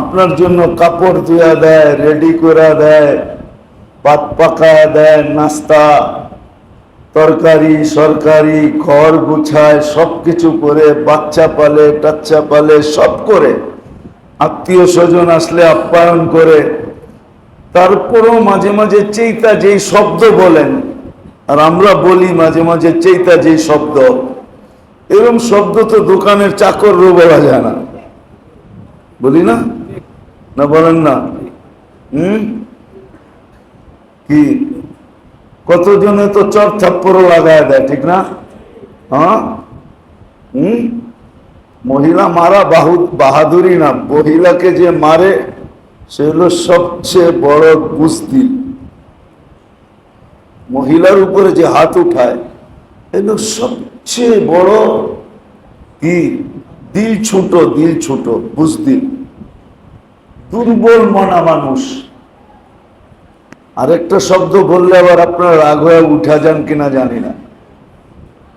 আপনার জন্য কাপড় ধুয়া দেয়, রেডি করে দেয়, ভাত পাকায় দেয়, নাস্তা তরকারি সরকারি, ঘর গুছায়, সবকিছু করে, বাচ্চা পালে, টাচ্চা পালে, সব করে, আত্মীয় স্বজন আসলে আপ্যায়ন করে। তারপরও মাঝে মাঝে চেইতা যেই শব্দ বলেন, আর আমরা বলি মাঝে মাঝে চেইতা যেই শব্দ, এরকম শব্দ তো দোকানের চাকরও বলা যায় না, বলি না? না বলেন না? কি কতজনে তো চর থাপ্পড়ও লাগায় দেয়, ঠিক না? হ্যাঁ, মহিলা মারা বাহাদুরি না, মহিলাকে যে মারে সে হলো সবচেয়ে বড় বুজদিল। মহিলার উপরে যে হাত উঠায় এলো সবচেয়ে বড় কি দিল ছোট বুজদিল, দুর্বল মনা মানুষ। আরেকটা শব্দ বললে আবার আপনার রাগ হয়ে উঠা যান কিনা জানি না।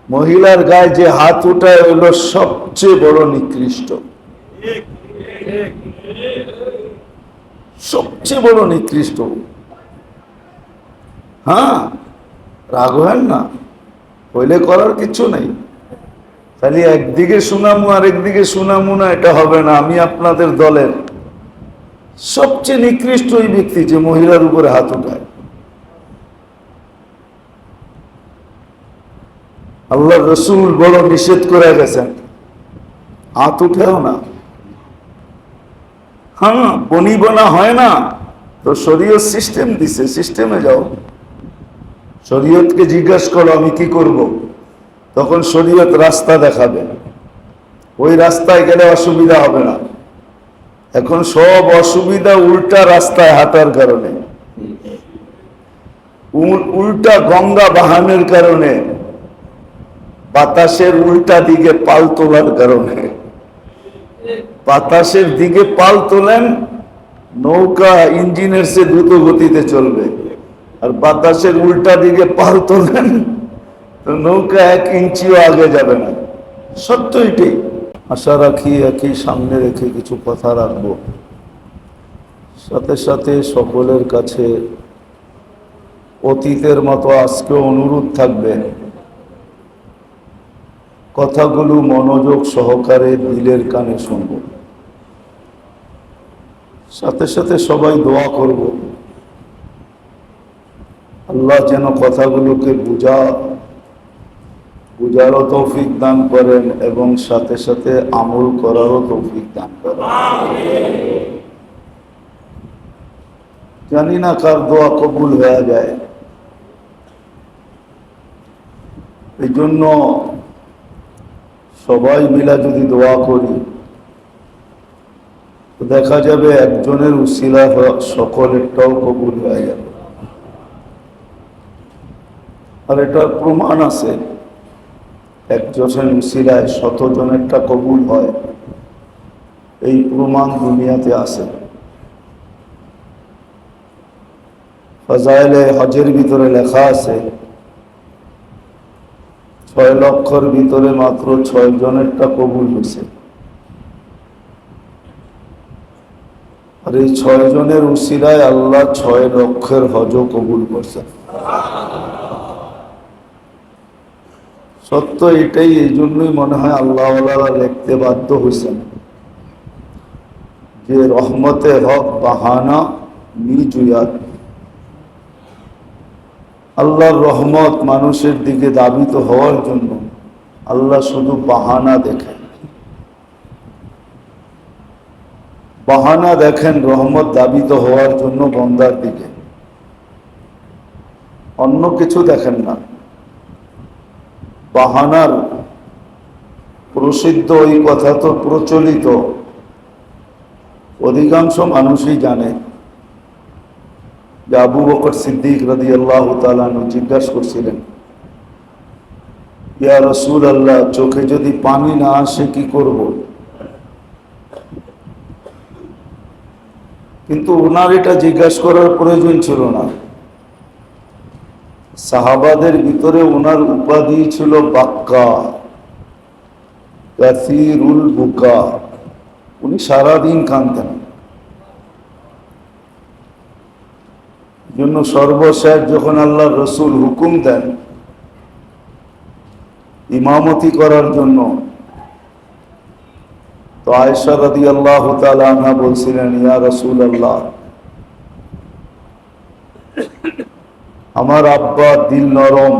মহিলার গায়ে যে হাত উঠায় হলো সবচেয়ে বড় নিকৃষ্ট, সবচেয়ে বড় নিকৃষ্ট। হ্যাঁ, রাগ হয় না, হইলে করার কিছু নেই। খালি একদিকে শুনামু আর একদিকে শুনামু না, এটা হবে না। আমি আপনাদের দলের সবচেয়ে নিকৃষ্ট ওই ব্যক্তি যে মহিলার উপরে হাত উঠায়। আল্লাহ রসুল বড় নিষেধ করে গেছেন, হাত উঠেও না। হ্যাঁ, বনিবনা হয় না তো শরীয়ত সিস্টেম দিছে, সিস্টেমে যাও। শরীয়তকে জিজ্ঞাসা করো আমি কি করব, তখন শরীয়ত রাস্তা দেখাবে, ওই রাস্তায় গেলে অসুবিধা হবে না। এখন সব অসুবিধা উল্টা রাস্তায় হাঁটার কারণে, উল্টা গঙ্গা বাহানের কারণে, বাতাসের উল্টা দিকে পাল তোলার কারণে। বাতাসের দিকে পাল তোলেন, নৌকা ইঞ্জিনের সে দ্রুত গতিতে চলবে, আর বাতাসের উল্টা দিকে পাল তোলেন তো নৌকা 1 ইঞ্চিও আগে যাবে না। সত্য এটাই। আশা রাখি একই সামনে রেখে কিছু কথা রাখবো। সাথে সাথে সকলের কাছে অতীতের মতো আজকে অনুরোধ থাকবে, কথাগুলো মনোযোগ সহকারে দিলের কানে শুনব। সাথে সাথে সবাই দোয়া করব, আল্লাহ যেন কথাগুলোকে বুঝারও তৌফিক দান করেন এবং সাথে সাথে আমল করারও তৌফিক দান করেন। জানি না কার দোয়া কবুল হয়ে যায়, এই জন্য সবাই মিলা যদি দোয়া করি তো দেখা যাবে একজনের উসিলা সকলেরটাও কবুল হয়ে যাবে। আর এটার প্রমাণ আছে, একজনের উসিলায় 100 জনেরটা কবুল হয়, এই প্রমাণ দুনিয়াতে আছে। ফাজাইলে হজের ভিতরে লেখা আছে 6 লক্ষর ভিতরে মাত্র 6 জনেরটা কবুল হয়েছে। আর এই 6 জনের উসিলায় আল্লাহ 6 লক্ষের হজও কবুল করছেন। সত্য এটাই। এই জন্যই মনে হয় আল্লাহওয়ালারা লিখতে বাধ্য হয়েছেন যে রহমতে হক বাহানা নিজুয়াত। আল্লাহর রহমত মানুষের দিকে দাবিত হওয়ার জন্য আল্লাহ শুধু বাহানা দেখেন, বাহানা দেখেন রহমত দাবিত হওয়ার জন্য বন্দার দিকে, অন্য কিছু দেখেন না। বাহানার প্রসিদ্ধ ওই কথা তো প্রচলিত, অধিকাংশ মানুষই জানে যে আবু বকর সিদ্দিক রাদিয়াল্লাহু তাআলা আনহু জিজ্ঞাসা করছিলেন, ইয়া রাসূলুল্লাহ, চোখে যদি পানি না আসে কি করব? কিন্তু ওনার এটা জিজ্ঞাসা করার প্রয়োজন ছিল না। সাহাবাদের ভিতরে ওনার উপাধি ছিল বাক্কা, কাসীরুল বুকা। উনি সারাদিন কাঁদতেন। জন্য সর্বশেষ যখন আল্লাহ রসুল হুকুম দেন ইমামতি করার জন্য, তো আয়েশা রাদিয়াল্লাহু তাআলা আনহা বলছিলেন, ইয়া রাসূলুল্লাহ, আমার আব্বা দিল নরম,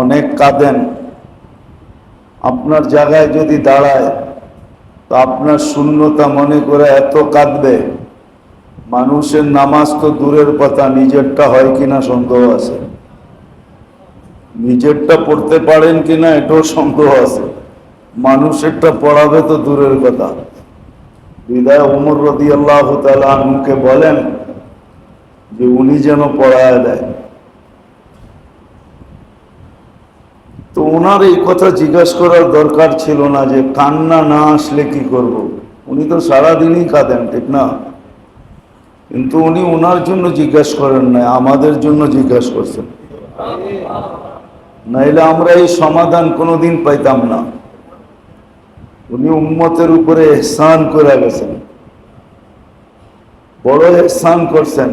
অনেক কাঁদেন, আপনার জায়গায় যদি দাঁড়ায় তো আপনার শূন্যতা মনে করে এত কাঁদবে, মানুষের নামাজ তো দূরের কথা, নিজেরটা হয় কিনা সন্দেহ আছে, নিজেরটা পড়তে পারেন কিনা এটাও সন্দেহ আছে, মানুষেরটা পড়াবে তো দূরের কথা। বিদায় ওমর রাদিয়াল্লাহু তাআলা আনহুকে বলেন যে উনি যেন পড়ায় দেয়। তো ওনার এই কথা জিজ্ঞাসা করার দরকার ছিল না যে কান্না না আসলে কি করব। উনি তো সারাদিনই কাঁদেন, ঠিক না? কিন্তু উনি ওনার জন্য জিজ্ঞাসা করেন না, আমাদের জন্য জিজ্ঞাসা করছেন, নাইলে আমরা এই সমাধান কোনোদিন পাইতাম না। উনি উম্মতের উপরে ইহসান করে গেছেন, বড় ইহসান করছেন,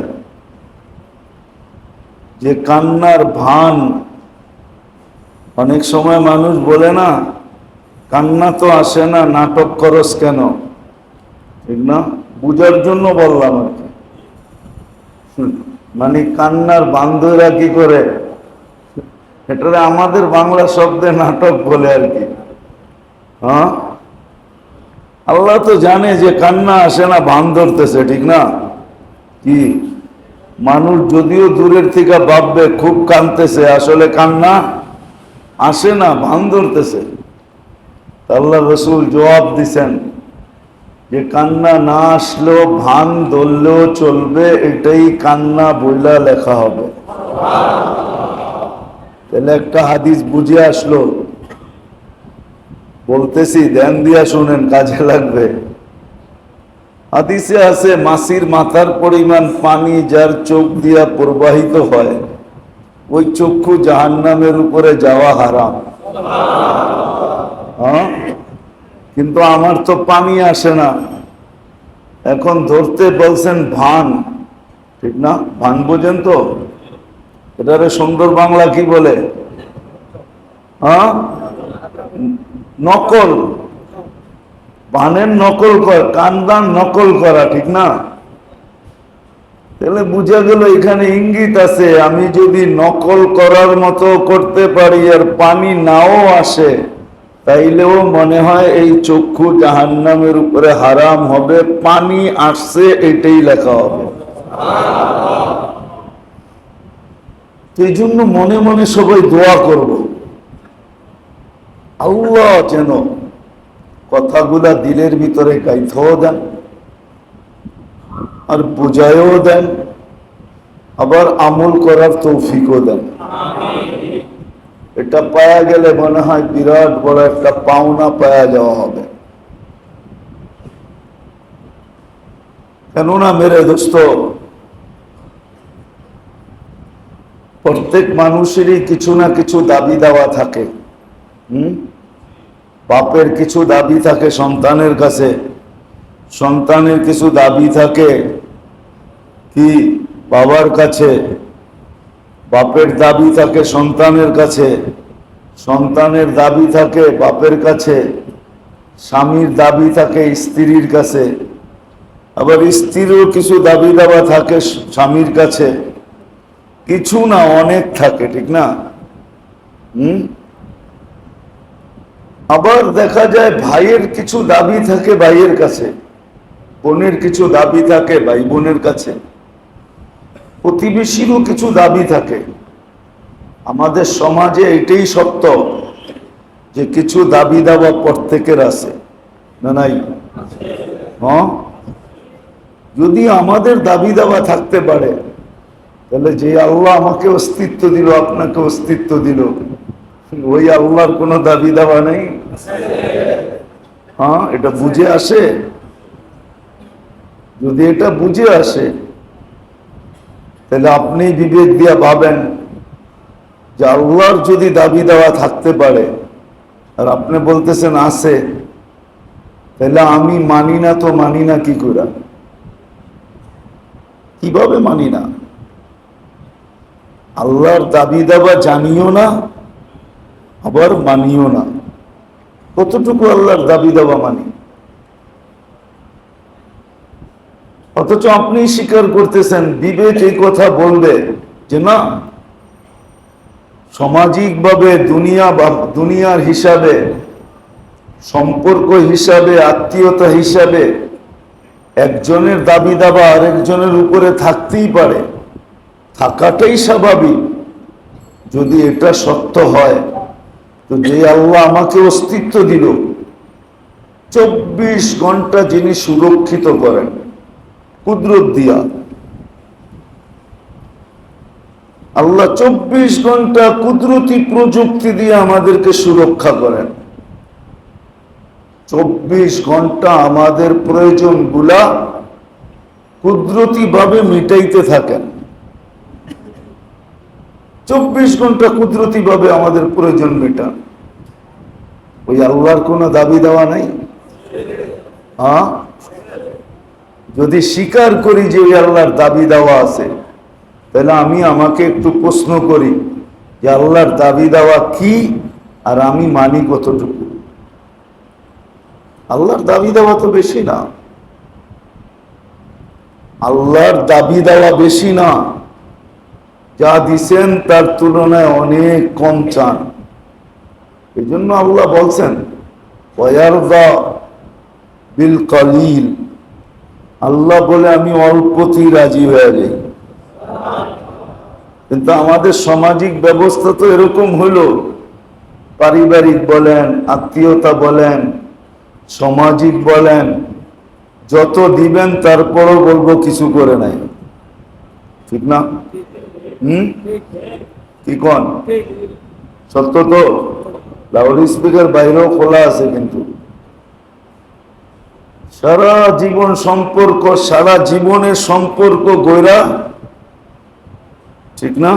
যে কান্নার ভান। অনেক সময় মানুষ বলে না, কান্না তো আসে না, নাটক করস কেন, ঠিক না? বুঝার জন্য বললাম আর কি। মানে কান্নার বান্ধবীরা কি করে, এটা আমাদের বাংলা শব্দে নাটক বলে আর কি। হ্যাঁ, আল্লাহ তো জানে যে কান্না আসে না, ভান ধরতেছে, ঠিক না? কি মানুষ যদিও দূরের থেকে ভাববে খুব কাঁদতেছে, আসলে কান্না আসে না, ভান ধরতেছে। আল্লাহ রসুল জবাব দিছেন যে কান্না না আসলেও ভান ধরলেও চলবে, এটাই কান্না বইলা লেখা হবে। তাহলে একটা হাদিস বুঝে আসলো, বলতেছি ধ্যান দিয়া শুনেন, কাজে লাগবে। হাদিসে আছে, মাছির মাথার পরিমাণ পানি যার চোখ দিয়া প্রবাহিত হয়, ওই চক্ষু জাহান্নামের উপরে যাওয়া হারাম। হ্যাঁ, কিন্তু আমার তো পানি আসে না, এখন ধরতে বলছেন ভান, ঠিক না? ভান বোঝেন তো? এটারে সুন্দর বাংলা কি বলে? হ্যাঁ, নকল। ভানের নকল কর, কান্দান নকল করা, ঠিক না? তাহলে বুঝা গেল এখানে ইঙ্গিত আছে, আমি যদি নকল করার মতো করতে পারি আর পানি নাও আসে, তাইলেও মনে হয় এই চক্ষু জাহান্নামের উপরে হারাম হবে, পানি আসছে এটাই লেখা হবে। এই জন্য মনে মনে সবাই দোয়া করব, আল্লাহ যেন কথাগুলা দিলের ভিতরে গাইতেও দেন আর বুঝায়ও দেন, আবার আমল করার তৌফিকও দেন। এটা পাওয়া গেলে মনে হয় বিরাট বড় একটা পাওনা পাওয়া যাওয়া হবে। কেননা মেরে দোস্ত, প্রত্যেক মানুষেরই কিছু না কিছু দাবি দেওয়া থাকে। বাপের কিছু দাবি থাকে সন্তানের কাছে, সন্তানের কিছু দাবি থাকে কি বাবার কাছে, বাপের দাবি থাকে সন্তানের কাছে, সন্তানের দাবি থাকে বাপের কাছে, স্বামীর দাবি থাকে স্ত্রীর কাছে, আবার স্ত্রীরও কিছু দাবি দাবা থাকে স্বামীর কাছে। কিছু না, অনেক থাকে, ঠিক না? আবার দেখা যায় ভাইয়ের কিছু দাবি থাকে ভাইয়ের কাছে, বোনের কিছু দাবি থাকে ভাই বোনের কাছে, প্রতিবেশীরও কিছু দাবি থাকে। আমাদের সমাজে এটাই সত্য যে কিছু দাবি দাবা প্রত্যেকের আছে, না নাই? হ্যাঁ, যদি আমাদের দাবি দাবা থাকতে পারে, তাহলে যে আল্লাহ আমাকে অস্তিত্ব দিল, আপনাকে অস্তিত্ব দিল, ওই আল্লাহর কোনো দাবি দাবা নেই? হ্যাঁ, এটা বুঝে আসে? যদি এটা বুঝে আসে, তাহলে আপনি বিবেক দিয়া ভাবেন যে আল্লাহর যদি দাবি দেওয়া থাকতে পারে আর আপনি বলতেছেন আছে, তাহলে আমি মানি না, তো মানি না কি করে? কিভাবে মানি না? আল্লাহর দাবি দাবা জানিও না, আবার মানিও না। কতটুকু আল্লাহর দাবি দাবা মানি? অথচ আপনি স্বীকার করতেছেন, বিবেক এই কথা বলবে যে না, সামাজিকভাবে দুনিয়ার হিসাবে, সম্পর্ক হিসাবে, আত্মীয়তা হিসাবে একজনের দাবি দাবা আরেকজনের উপরে থাকতেই পারে, থাকাটাই স্বাভাবিক। যদি এটা সত্য হয়, তো যে আল্লাহ আমাকে অস্তিত্ব দিল, 24 ঘন্টা যিনি সুরক্ষিত করেন কুদরত দিয়া, আল্লাহ 24 ঘন্টা কুদরতি প্রযুক্তি দিয়ে আমাদেরকে সুরক্ষা করেন। 24 ঘন্টা আমাদের প্রয়োজনগুলা কুদরতি ভাবে মিটাইতে থাকেন। 24 ঘন্টা কুদরতি ভাবে আমাদের প্রয়োজন মেটান। ওই আল্লাহর কোনো দাবি দেওয়া নাই? হ্যাঁ, যদি স্বীকার করি যে ওই আল্লাহর দাবি দেওয়া আছে, তাহলে আমি আমাকে একটু প্রশ্ন করি যে আল্লাহর দাবি দেওয়া কি আর আমি মানি কতটুকু? আল্লাহর দাবি দেওয়া তো বেশি না, আল্লাহর দাবি দেওয়া বেশি না, যা দিছেন তার তুলনায় অনেক কম চান। এই জন্য আল্লাহ বলছেন ওয়ারদা বিল কলিল, আল্লাহ বলে আমি অল্পতেই রাজি হয়ে যাই। কিন্তু আমাদের সামাজিক ব্যবস্থা তো এরকম হলো, পারিবারিক বলেন, আত্মীয়তা বলেন, সামাজিক বলেন, যত দিবেন তারপরও বলবো কিছু করে নাই। ঠিক না? কি কন? সত্য তো? লাউড স্পিকার বাইরেও খোলা আছে, কিন্তু সারা জীবন সম্পর্ক, সারা জীবনের সম্পর্ক গয়রা, ঠিক না?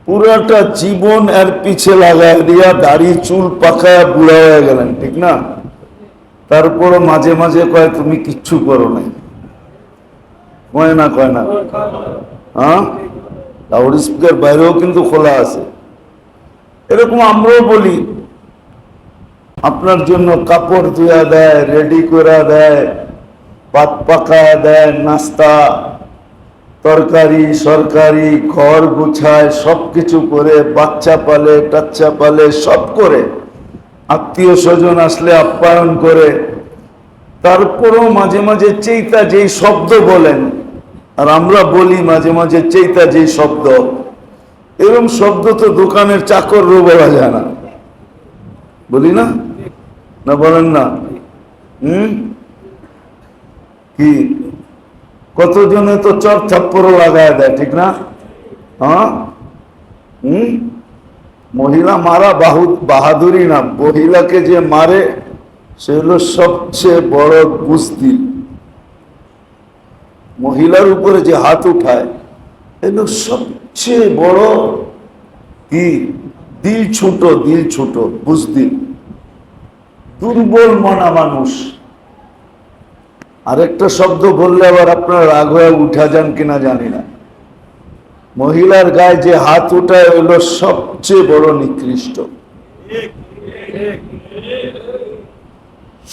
পুরাটা জীবন এর পিছে লাগায় দিয়া দাড়ি চুল পাকায় বুড়া হয়ে গেলেন, ঠিক না? তারপরও মাঝে মাঝে কয় তুমি কিচ্ছু করো নাই। কয় না? কয় না? হ্যাঁ, লাউড স্পিকার বাইরেও কিন্তু খোলা আছে। এরকম আমরাও বলি, আপনার জন্য কাপড় ধুয়া দেয়, রেডি করে দেয়, ভাত পাকায় দেয়, নাস্তা, তরকারি সরকারি, ঘর গুছায়, সবকিছু করে, বাচ্চা পালে, টাচ্চা পালে, সব করে, আত্মীয় স্বজন আসলে আপ্যায়ন করে। তারপরও মাঝে মাঝে চেইতা যেই শব্দ বলেন, আর আমরা বলি মাঝে মাঝে চেইতা যেই শব্দ, এরকম শব্দ তো দোকানের চাকরও বলা যায় না, বলি না? না বলেন না? কি কতজনে তো চর থাপ্পড়ও লাগায় দেয়, ঠিক না? হ্যাঁ, মহিলা মারা বাহাদুরি না, মহিলাকে যে মারে সে হলো সবচেয়ে বড় বুজদিল। মহিলার উপরে যে হাত উঠায় এলো সবচেয়ে বড় কি দিল ছোট, দিল ছোট, বুজদিল, দুর্বল মনা মানুষ। আরেকটা শব্দ বললে আবার আপনার রাগ হয়ে উঠা যান কিনা জানি না। মহিলার গায়ে যে হাত উঠায় হইল সবচেয়ে বড় নিকৃষ্ট,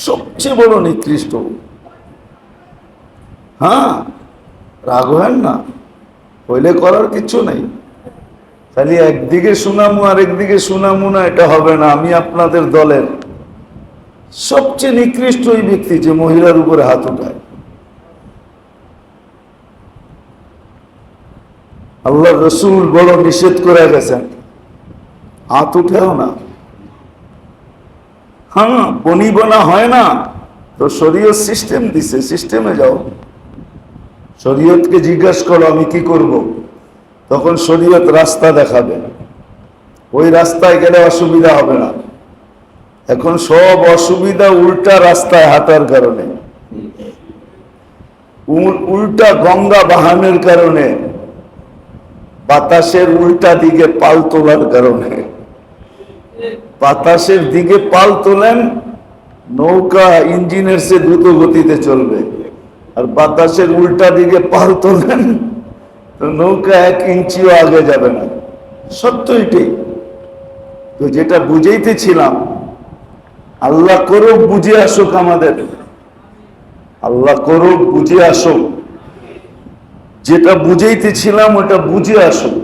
সবচেয়ে বড় নিকৃষ্ট। হ্যাঁ, রাগ হয় না, হইলে করার কিছু নেই। খালি একদিকে শুনামু আর একদিকে শুনামু না, এটা হবে না। আমি আপনাদের দলের সবচেয়ে নিকৃষ্ট ওই ব্যক্তি যে মহিলার উপরে হাত উঠায়। আল্লাহ রসুল বড় নিষেধ করে গেছেন, হাত উঠেও না। হ্যাঁ, বনিবনা হয় না তো শরীয়ত সিস্টেম দিছে, সিস্টেমে যাও, শরীয়তকে জিজ্ঞাসা করো আমি কি করব, তখন শরীয়ত রাস্তা দেখাবে, ওই রাস্তায় গেলে অসুবিধা হবে না। এখন সব অসুবিধা উল্টা রাস্তায় হাঁটার কারণে, উল্টা গঙ্গা বাহানের কারণে, বাতাসের উল্টা দিকে পাল তোলার কারণে। বাতাসের দিকে পাল তোলেন, নৌকা ইঞ্জিনের চেয়ে দ্রুত গতিতে চলবে, আর বাতাসের উল্টা দিকে পাল তোলেন তো নৌকা 1 ইঞ্চিও আগে যাবে না। সত্য এটাই। তো যেটা বুঝাইতেছিলাম, আল্লাহ করুক বুঝে আসুক আমাদের, আল্লাহ করুক বুঝে আসুক, যেটা বুঝাইতেছিলাম ওটা বুঝে আসুক।